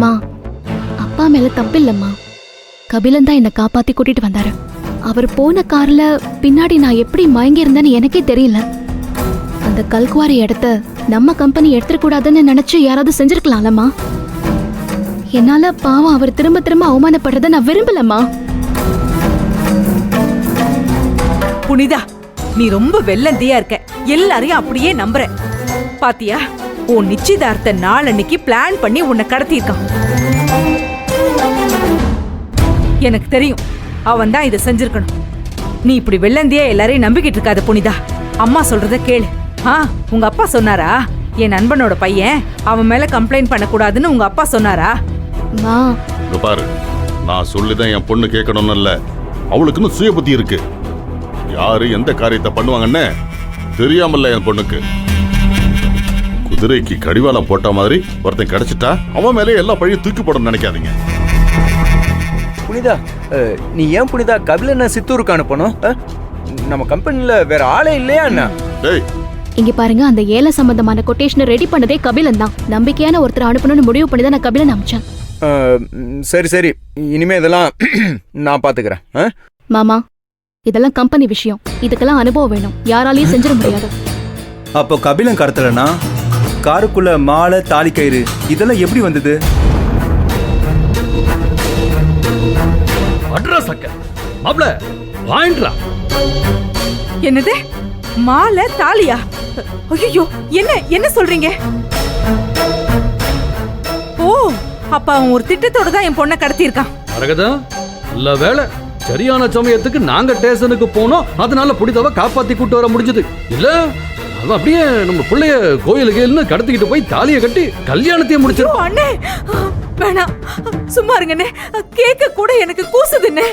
மா, அப்பா மேல தப்பில்லம்மா. கபிலன் தான் என்னை காப்பாத்தி கூட்டிட்டு வந்தாரு. அவர் போன கார்ல பின்னாடி நான் எப்படி மயங்கி இருந்தேன்னு எனக்கே தெரியல. அந்த கல்குவாரி இடத்த நம்ம கம்பெனி எடுத்துட கூடாதுன்னு நினைச்சு யாராவது செஞ்சிருக்கலாம்லம்மா. என்னால பாவம் அவர் திரும்ப திரும்ப அவமானப்படுறத நான் விரும்பலம்மா. புனிதா, நீ ரொம்ப வெள்ளந்தியா இருக்க. எல்லாரையும் அப்படியே நம்புற. பாத்தியா, உன் நிச்சயதார்த்த நாள் அன்னைக்கு பிளான் பண்ணி உன்னை கடத்திருக்கான். எனக்கு தெரியும், அவன் தான் இதை செஞ்சிருக்கணும். நீ இப்படி வெள்ளந்தியா எல்லாரையும் நம்பிக்கிட்டு இருக்காத புனிதா. அம்மா சொல்றத கேளு. உங்க அப்பா சொன்னாரா என் நண்பனோட பையன் அவன் மேல கம்ப்ளைண்ட் பண்ணக்கூடாதுன்னு உங்க அப்பா சொன்னாரா? பாரு, நான் சொல்லிதான் என் பொண்ணு கேட்கணும்னு இல்ல, அவளுக்குன்னு சுய புத்தி இருக்கு. யாரு எந்த காரியத்தை பண்ணுவாங்கன்னு தெரியாமல்ல என் பொண்ணுக்கு. குதிரைக்கு கடிவாளம் போட்ட மாதிரி ஒருத்தன் கிடைச்சிட்டா அவன் மேலே எல்லா பழியும் தூக்கி போடணும்னு நினைக்காதீங்க. புனிதா, நீ ஏன் புனிதா கபிலனை சித்தூருக்கு அனுப்பணும்? நம்ம கம்பெனில வேற ஆளே இல்லையா என்ன? டேய், இங்க பாருங்க, அந்த ஏல சம்பந்தமான கொட்டேஷனை ரெடி பண்ணதே கபிலன் தான். நம்பிக்கையான ஒருத்தர் அனுப்பணும்னு முடிவு பண்ணி தான் நான் கபிலன் அனுப்பிச்சேன். சரி சரி, இனிமே இதெல்லாம் நான் பாத்துக்கிறேன். மாமா, இதெல்லாம் கம்பெனி விஷயம். இதுக்கெல்லாம் அனுபவம் வேணும். யாராலையும் செஞ்சிட முடியாது. அப்போ கபிலன் கடத்தலனா காருக்குள்ள மாலை தாலி கயிறு இதெல்லாம் எப்படி வந்தது? அட்ரஸ் அக்க மாப்ள வாங்கிடா. என்னது, மாலை தாலியா? ஐயோ, என்ன என்ன சொல்றீங்க? ஓ, அப்ப அவன் ஒரு திட்டத்தோட தான் என் பொண்ணை கடத்தியிருக்கான். அரகதா, நல்ல வேலை, சரியான சமயத்துக்கு நாங்க ஸ்டேஷனுக்கு போனோம். அதனால புனிதாவை காப்பாத்தி கூட்டு வர முடிஞ்சது. இல்ல அவன் அப்படியே நம்ம பிள்ளைய கோயிலுக்கு கடத்திக்கிட்டு போய் தாலியை கட்டி கல்யாணத்தையும் முடிச்சிருக்கோம். அண்ணே, வேணாம், சும்மா இருங்கண்ணே. கேட்க கூட எனக்கு கூசுதுண்ணே.